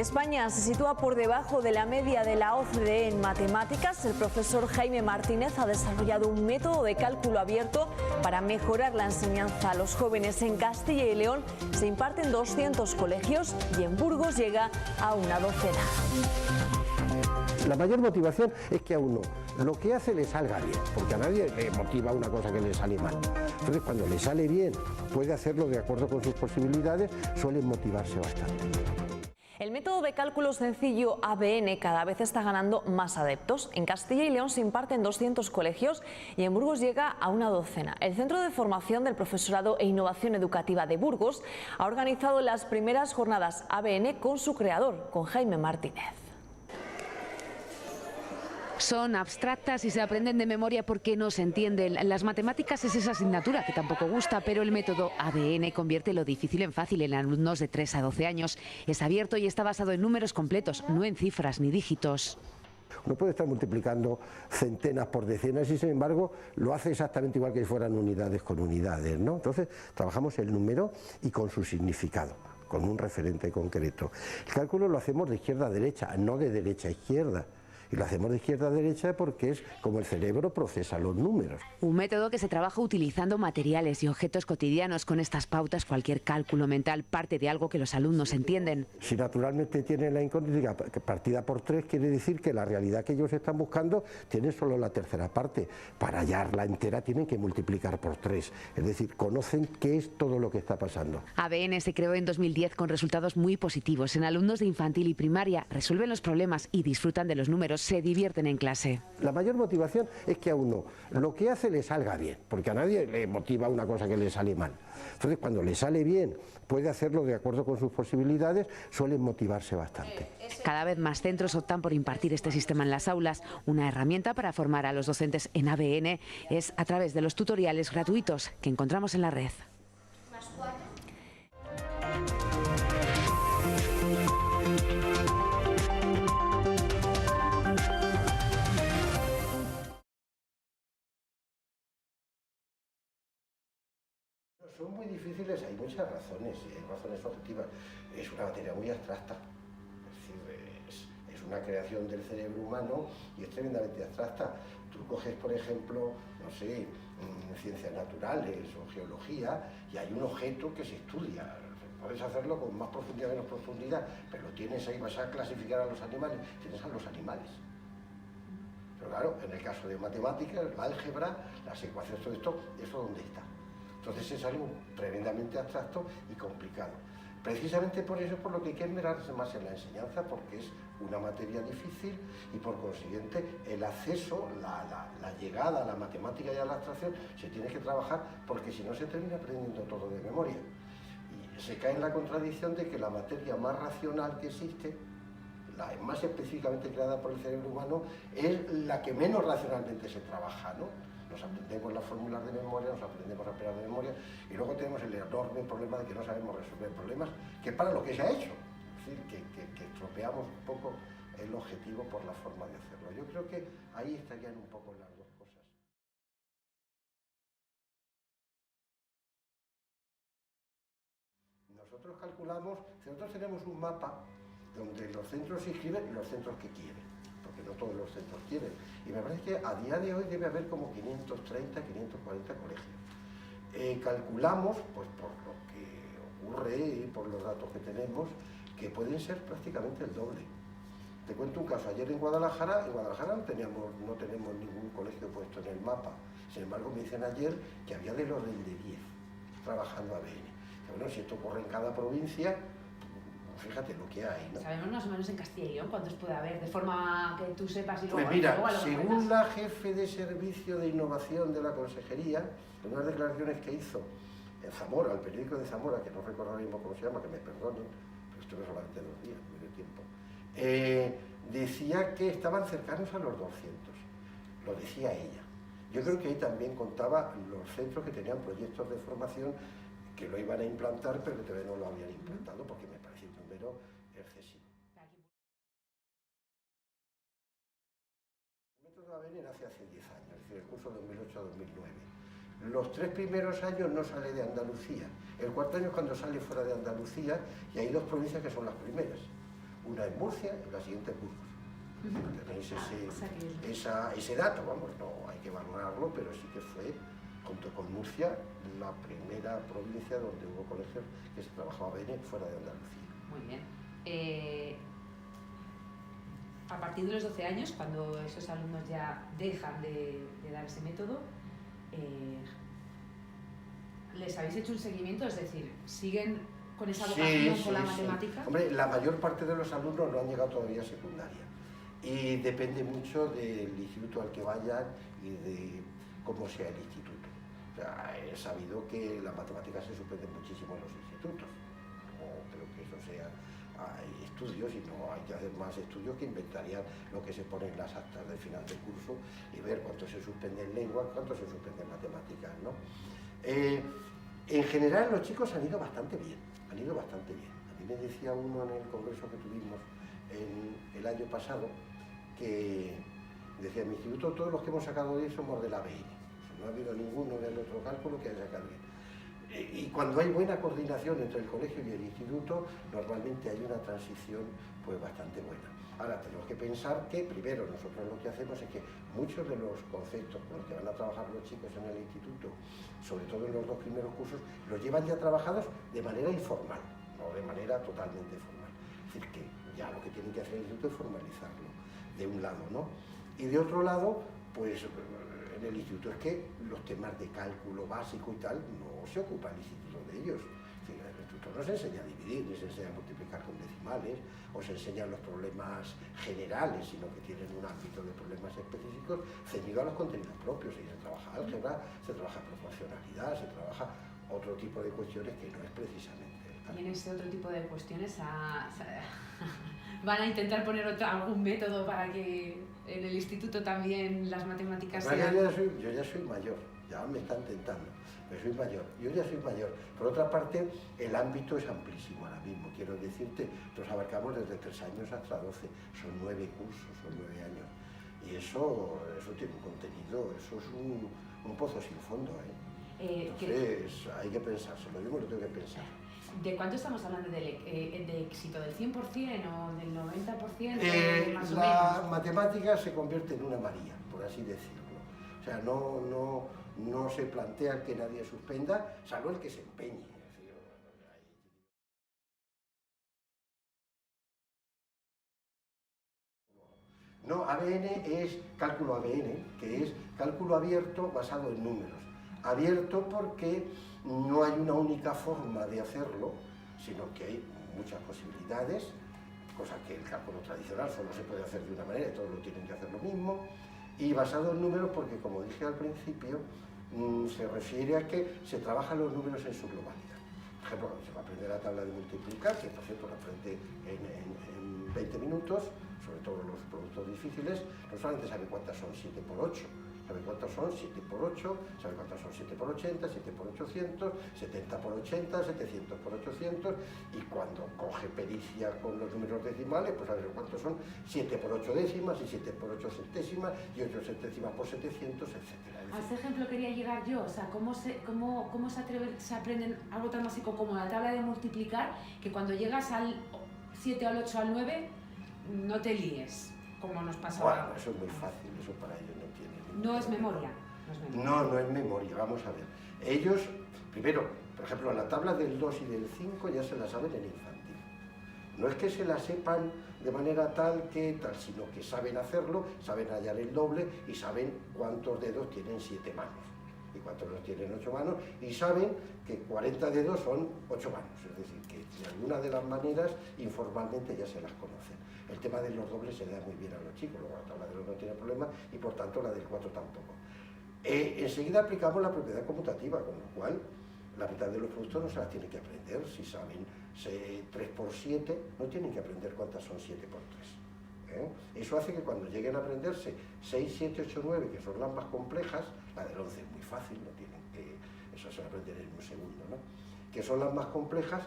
España se sitúa por debajo de la media de la OCDE en matemáticas. El profesor Jaime Martínez ha desarrollado un método de cálculo abierto para mejorar la enseñanza a los jóvenes. En Castilla y León se imparten 200 colegios y en Burgos llega a una docena. La mayor motivación es que a uno lo que hace le salga bien, porque a nadie le motiva una cosa que le sale mal. Entonces, cuando le sale bien, puede hacerlo de acuerdo con sus posibilidades, suele motivarse bastante. El método de cálculo sencillo ABN cada vez está ganando más adeptos. En Castilla y León se imparten 200 colegios y en Burgos llega a una docena. El Centro de Formación del Profesorado e Innovación Educativa de Burgos ha organizado las primeras jornadas ABN con su creador, con Jaime Martínez. Son abstractas y se aprenden de memoria porque no se entienden. Las matemáticas es esa asignatura que tampoco gusta, pero el método ABN convierte lo difícil en fácil en alumnos de 3 a 12 años. Es abierto y está basado en números completos, no en cifras ni dígitos. Uno puede estar multiplicando centenas por decenas y sin embargo lo hace exactamente igual que si fueran unidades con unidades, ¿no? Entonces trabajamos el número y con su significado, con un referente concreto. El cálculo lo hacemos de izquierda a derecha, no de derecha a izquierda. Y lo hacemos de izquierda a derecha porque es como el cerebro procesa los números. Un método que se trabaja utilizando materiales y objetos cotidianos. Con estas pautas cualquier cálculo mental parte de algo que los alumnos entienden. Si naturalmente tienen la incógnita partida por 3, quiere decir que la realidad que ellos están buscando tiene solo la tercera parte. Para hallarla entera tienen que multiplicar por 3. Es decir, conocen qué es todo lo que está pasando. ABN se creó en 2010 con resultados muy positivos. En alumnos de infantil y primaria resuelven los problemas y disfrutan de los números. Se divierten en clase. La mayor motivación es que a uno lo que hace le salga bien, porque a nadie le motiva una cosa que le sale mal. Entonces, cuando le sale bien, puede hacerlo de acuerdo con sus posibilidades, suelen motivarse bastante. Cada vez más centros optan por impartir este sistema en las aulas. Una herramienta para formar a los docentes en ABN es a través de los tutoriales gratuitos que encontramos en la red. Son muy difíciles, hay muchas razones, y hay razones objetivas. Es una materia muy abstracta, es decir, es una creación del cerebro humano y es tremendamente abstracta. Tú coges, por ejemplo, no sé, ciencias naturales o geología y hay un objeto que se estudia. Puedes hacerlo con más profundidad o menos profundidad, pero lo tienes ahí, vas a clasificar a los animales, tienes a los animales. Pero claro, en el caso de matemáticas, la álgebra, las ecuaciones, todo esto, ¿eso dónde está? Entonces es algo tremendamente abstracto y complicado. Precisamente por eso es por lo que hay que esmerarse más en la enseñanza, porque es una materia difícil y por consiguiente el acceso, la llegada a la matemática y a la abstracción se tiene que trabajar porque si no se termina aprendiendo todo de memoria. Y se cae en la contradicción de que la materia más racional que existe, la más específicamente creada por el cerebro humano, es la que menos racionalmente se trabaja, ¿no? Nos aprendemos las fórmulas de memoria, nos aprendemos a operar de memoria y luego tenemos el enorme problema de que no sabemos resolver problemas, que es para lo que se ha hecho. Es decir, que estropeamos un poco el objetivo por la forma de hacerlo. Yo creo que ahí estarían un poco las dos cosas. Nosotros calculamos, nosotros tenemos un mapa donde los centros se inscriben los centros que quieren, porque no todos los centros quieren. Y me parece que a día de hoy debe haber como 530, 540 colegios. Calculamos, pues por lo que ocurre y por los datos que tenemos, que pueden ser prácticamente el doble. Te cuento un caso, ayer en Guadalajara no tenemos ningún colegio puesto en el mapa. Sin embargo, me dicen ayer que había del orden de 10 trabajando ABN. Bueno, si esto ocurre en cada provincia, fíjate lo que hay, ¿no? ¿Sabemos más o menos en Castilla y León cuántos puede haber? De forma que tú sepas y luego... Pues mira, según la jefe de servicio de innovación de la consejería, en unas declaraciones que hizo en Zamora, el periódico de Zamora, que no recuerdo ahora mismo cómo se llama, que me perdonen, pero estuve solamente 2 días, muy de tiempo, decía que estaban cercanos a los 200, lo decía ella. Yo creo que ahí también contaba los centros que tenían proyectos de formación que lo iban a implantar, pero que todavía no lo habían implantado, porque me parece un número excesivo. El método ABN nace hace 10 años, es decir, el curso 2008-2009. Los 3 primeros años no sale de Andalucía, el 4º año es cuando sale fuera de Andalucía y hay 2 provincias que son las primeras. una en Murcia y la siguiente en Burgos. Tenéis ese dato, vamos, no hay que valorarlo, pero sí que fue, junto con Murcia, la primera provincia donde hubo colegios que se trabajaba ABN fuera de Andalucía. Muy bien. A partir de los 12 años, cuando esos alumnos ya dejan de dar ese método, ¿les habéis hecho un seguimiento? Es decir, ¿siguen con esa vocación por la matemática? Hombre, la mayor parte de los alumnos no han llegado todavía a secundaria y depende mucho del instituto al que vayan y de cómo sea el instituto. O sea, he sabido que las matemáticas se suspenden muchísimo en los institutos. No creo que eso sea... Hay estudios y no hay que hacer más estudios que inventarían lo que se pone en las actas del final del curso y ver cuánto se suspende en lengua, cuánto se suspende en matemáticas, ¿no? En general los chicos han ido bastante bien, han ido bastante bien. A mí me decía uno en el congreso que tuvimos el año pasado que decía, en mi instituto todos los que hemos sacado 10 somos del ABN, no ha habido ninguno del otro cálculo que haya sacado 10. Y cuando hay buena coordinación entre el colegio y el instituto, normalmente hay una transición pues bastante buena. Ahora tenemos que pensar que primero nosotros lo que hacemos es que muchos de los conceptos con los que van a trabajar los chicos en el instituto, sobre todo en los 2 primeros cursos, los llevan ya trabajados de manera informal, no de manera totalmente formal. Es decir, que ya lo que tienen que hacer el instituto es formalizarlo, de un lado, ¿no? Y de otro lado, pues en el instituto es que los temas de cálculo básico y tal no se ocupa el instituto de ellos. Es decir, el instituto no se enseña a dividir, ni se enseña a multiplicar con decimales, o se enseñan los problemas generales, sino que tienen un ámbito de problemas específicos ceñido a los contenidos propios. Y se trabaja álgebra, se trabaja proporcionalidad, se trabaja otro tipo de cuestiones que no es precisamente el cálculo. Y en ese otro tipo de cuestiones van a intentar poner algún método para que en el instituto también las matemáticas sean... Yo ya soy mayor, ya me están tentando, pero soy mayor, yo ya soy mayor. Por otra parte, el ámbito es amplísimo ahora mismo, quiero decirte, nos abarcamos desde 3 años hasta 12, son 9 cursos, son 9 años. Y eso tiene un contenido, eso es un pozo sin fondo, ¿eh? Entonces hay que pensárselo, yo me lo tengo que pensar. ¿De cuánto estamos hablando de éxito? ¿Del 100% o del 90%? Más o menos. La matemática se convierte en una María, por así decirlo. O sea, no se plantea que nadie suspenda, salvo el que se empeñe. No, ABN es cálculo ABN, que es cálculo abierto basado en números. Abierto porque no hay una única forma de hacerlo, sino que hay muchas posibilidades, cosa que el cálculo tradicional solo se puede hacer de una manera y todos lo tienen que hacer lo mismo, y basado en números porque, como dije al principio, se refiere a que se trabajan los números en su globalidad. Por ejemplo, cuando se va a aprender la tabla de multiplicar, que por cierto lo aprende en 20 minutos, sobre todo los productos difíciles, no solamente sabe cuántas son 7 por 8, sabe cuántas son 7 por 8, sabe cuántas son 7 por 80, 7 por 800, 70 por 80, 700 por 800, y cuando coge pericia con los números decimales, pues sabe cuántos son 7 por 8 décimas y 7 por 8 centésimas y 8 centésimas por 700, etc. A ese ejemplo quería llegar yo, o sea, ¿cómo se aprenden algo tan básico como la tabla de multiplicar, que cuando llegas al 7, al 8, al 9, no te líes, como nos pasa ahora? Bueno, eso es muy fácil, eso para ellos no tiene... No es memoria. No es memoria, vamos a ver. Ellos, primero, por ejemplo, la tabla del 2 y del 5 ya se la saben en infantil. No es que se la sepan de manera tal que tal, sino que saben hacerlo, saben hallar el doble y saben cuántos dedos tienen 7 manos y cuántos dedos tienen 8 manos y saben que 40 dedos son 8 manos, es decir, que de alguna de las maneras informalmente ya se las conocen. El tema de los dobles se le da muy bien a los chicos, luego la tabla de los no tiene problema y por tanto la del 4 tampoco. Enseguida aplicamos la propiedad conmutativa, con lo cual la mitad de los productos no se las tienen que aprender. Si saben 3 por 7, no tienen que aprender cuántas son 7 por 3. Eso hace que cuando lleguen a aprenderse 6, 7, 8, 9, que son las más complejas, la del 11 es muy fácil, no tienen que, eso se va a aprender en un segundo, ¿no? Que son las más complejas,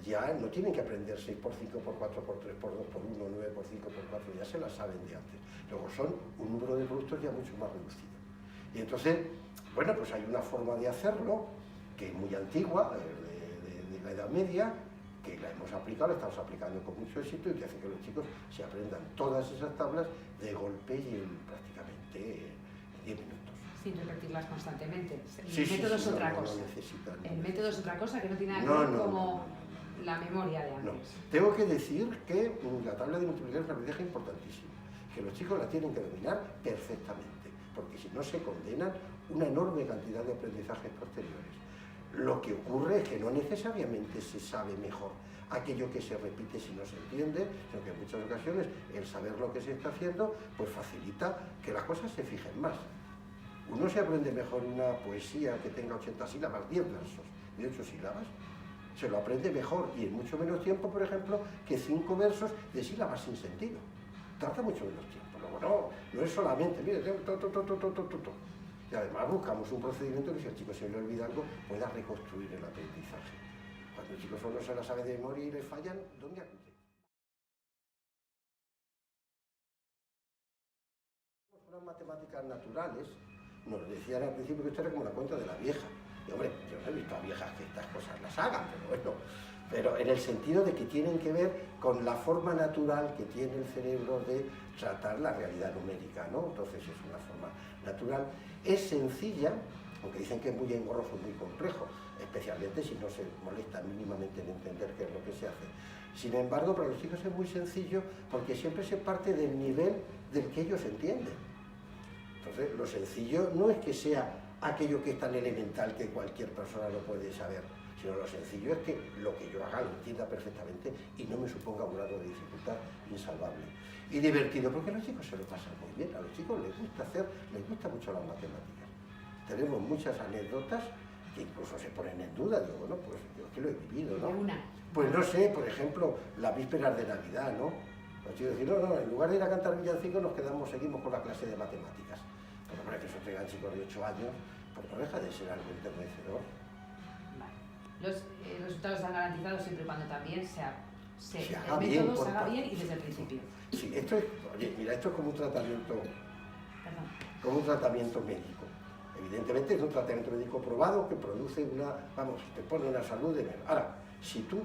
ya no tienen que aprender 6 por 5 por 4 por 3 por 2 por 1, 9 por 5 por 4, ya se las saben de antes. Luego son un número de productos ya mucho más reducido. Y entonces, bueno, pues hay una forma de hacerlo que es muy antigua, de la Edad Media, que la hemos aplicado, la estamos aplicando con mucho éxito y que hace que los chicos se aprendan todas esas tablas de golpe y en prácticamente 10 minutos. Sin repetirlas constantemente. El método es otra cosa. El método es otra cosa que no tiene nada que ver como la memoria de antes. No. Tengo que decir que la tabla de multiplicar es una aprendizaje importantísima, que los chicos la tienen que dominar perfectamente, porque si no se condenan una enorme cantidad de aprendizajes posteriores. Lo que ocurre es que no necesariamente se sabe mejor aquello que se repite si no se entiende, sino que en muchas ocasiones el saber lo que se está haciendo pues facilita que las cosas se fijen más. Uno se aprende mejor una poesía que tenga 80 sílabas, 10 versos de 8 sílabas, se lo aprende mejor y en mucho menos tiempo, por ejemplo, que 5 versos de sílabas sin sentido. Tarda mucho menos tiempo. Luego no es solamente, mire, y además buscamos un procedimiento que si al chico se le olvida algo, pueda reconstruir el aprendizaje. Cuando el chico solo se la sabe de memoria y le fallan, ¿dónde acude? Unas matemáticas naturales, nos decían al principio que esto era como la cuenta de la vieja. Y hombre, yo no he visto a viejas que estas cosas las hagan, pero bueno, pero en el sentido de que tienen que ver con la forma natural que tiene el cerebro de tratar la realidad numérica, ¿no? Entonces es una forma natural, es sencilla, aunque dicen que es muy engorroso, muy complejo, especialmente si no se molesta mínimamente en entender qué es lo que se hace. Sin embargo, para los chicos es muy sencillo porque siempre se parte del nivel del que ellos entienden. Entonces, lo sencillo no es que sea aquello que es tan elemental que cualquier persona lo puede saber, sino lo sencillo es que lo que yo haga lo entienda perfectamente y no me suponga un grado de dificultad insalvable. Y divertido, porque a los chicos se lo pasan muy bien, a los chicos les gusta mucho las matemáticas. Tenemos muchas anécdotas que incluso se ponen en duda, digo, bueno, pues yo que lo he vivido, ¿no? Pues no sé, por ejemplo, las vísperas de Navidad, ¿no? Los chicos dicen, no, en lugar de ir a cantar villancicos seguimos con la clase de matemáticas. Pero hombre, que eso tengan chicos de 8 años, pues no deja de ser algo enternecedor. Vale. Los resultados están garantizados siempre y cuando también se haga bien y desde el principio. Sí, esto es, oye, mira, esto es como un tratamiento, médico. Evidentemente es un tratamiento médico probado que produce te pone una salud de menos. Ahora, si tú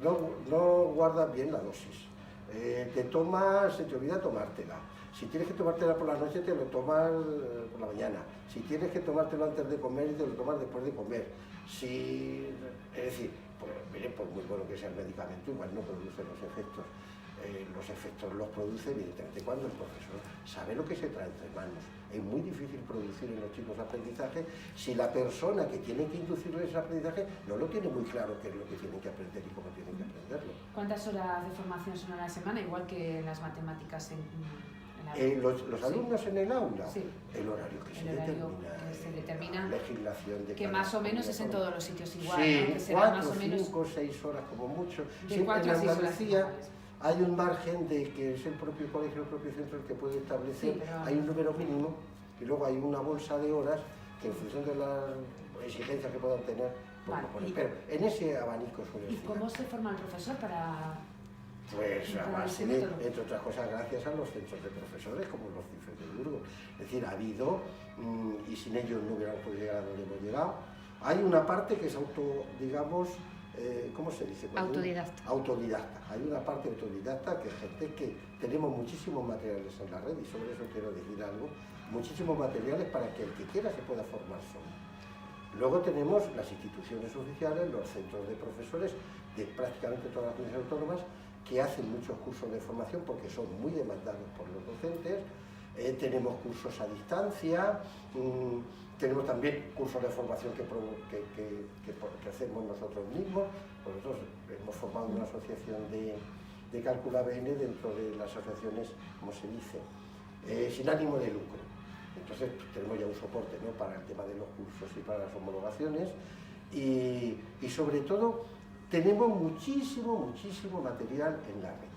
no guardas bien la dosis, se te olvida tomártela. Si tienes que tomártela por la noche, te lo tomas por la mañana. Si tienes que tomártelo antes de comer, te lo tomas después de comer. Es decir, por muy bueno que sea el medicamento, igual no produce los efectos. Los efectos los produce, evidentemente, cuando el profesor sabe lo que se trae entre manos. Es muy difícil producir en los chicos aprendizaje si la persona que tiene que inducirles ese aprendizaje no lo tiene muy claro qué es lo que tienen que aprender y cómo tienen que aprenderlo. ¿Cuántas horas de formación son a la semana? Igual que en las matemáticas en la los alumnos en el aula, sí. El horario que se determina, la legislación de que más o menos es en todos los sitios igual, sí, ¿no? Que será 4, más o menos 5, 6 horas como mucho. De 4 a 6 horas. Hay un margen de que es el propio colegio, el propio centro el que puede establecer, hay un número mínimo y luego hay una bolsa de horas que en función de las exigencias que puedan tener, pues lo ponen. Pero en ese abanico suele ser. ¿Y cómo se forma el profesor para...? Pues a base de, entre otras cosas, gracias a los centros de profesores como los CIFES de Burgos. Es decir, ha habido, y sin ellos no hubiéramos podido llegar a donde hemos llegado, hay una parte que es ¿cómo se dice? Autodidacta. Hay una parte autodidacta que es gente que tenemos muchísimos materiales en la red y sobre eso quiero decir algo, muchísimos materiales para que el que quiera se pueda formar solo. Luego tenemos las instituciones oficiales, los centros de profesores de prácticamente todas las comunidades autónomas que hacen muchos cursos de formación porque son muy demandados por los docentes. Tenemos cursos a distancia, tenemos también cursos de formación que hacemos nosotros mismos. Nosotros hemos formado una asociación de cálculo ABN dentro de las asociaciones, como se dice, sin ánimo de lucro. Entonces tenemos ya un soporte, ¿no?, para el tema de los cursos y para las homologaciones y sobre todo tenemos muchísimo material en la red.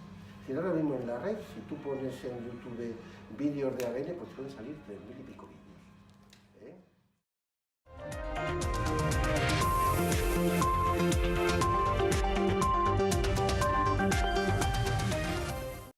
Si ahora mismo en la red, si tú pones en YouTube vídeos de ABN, pues pueden salir 3000 y pico vídeos.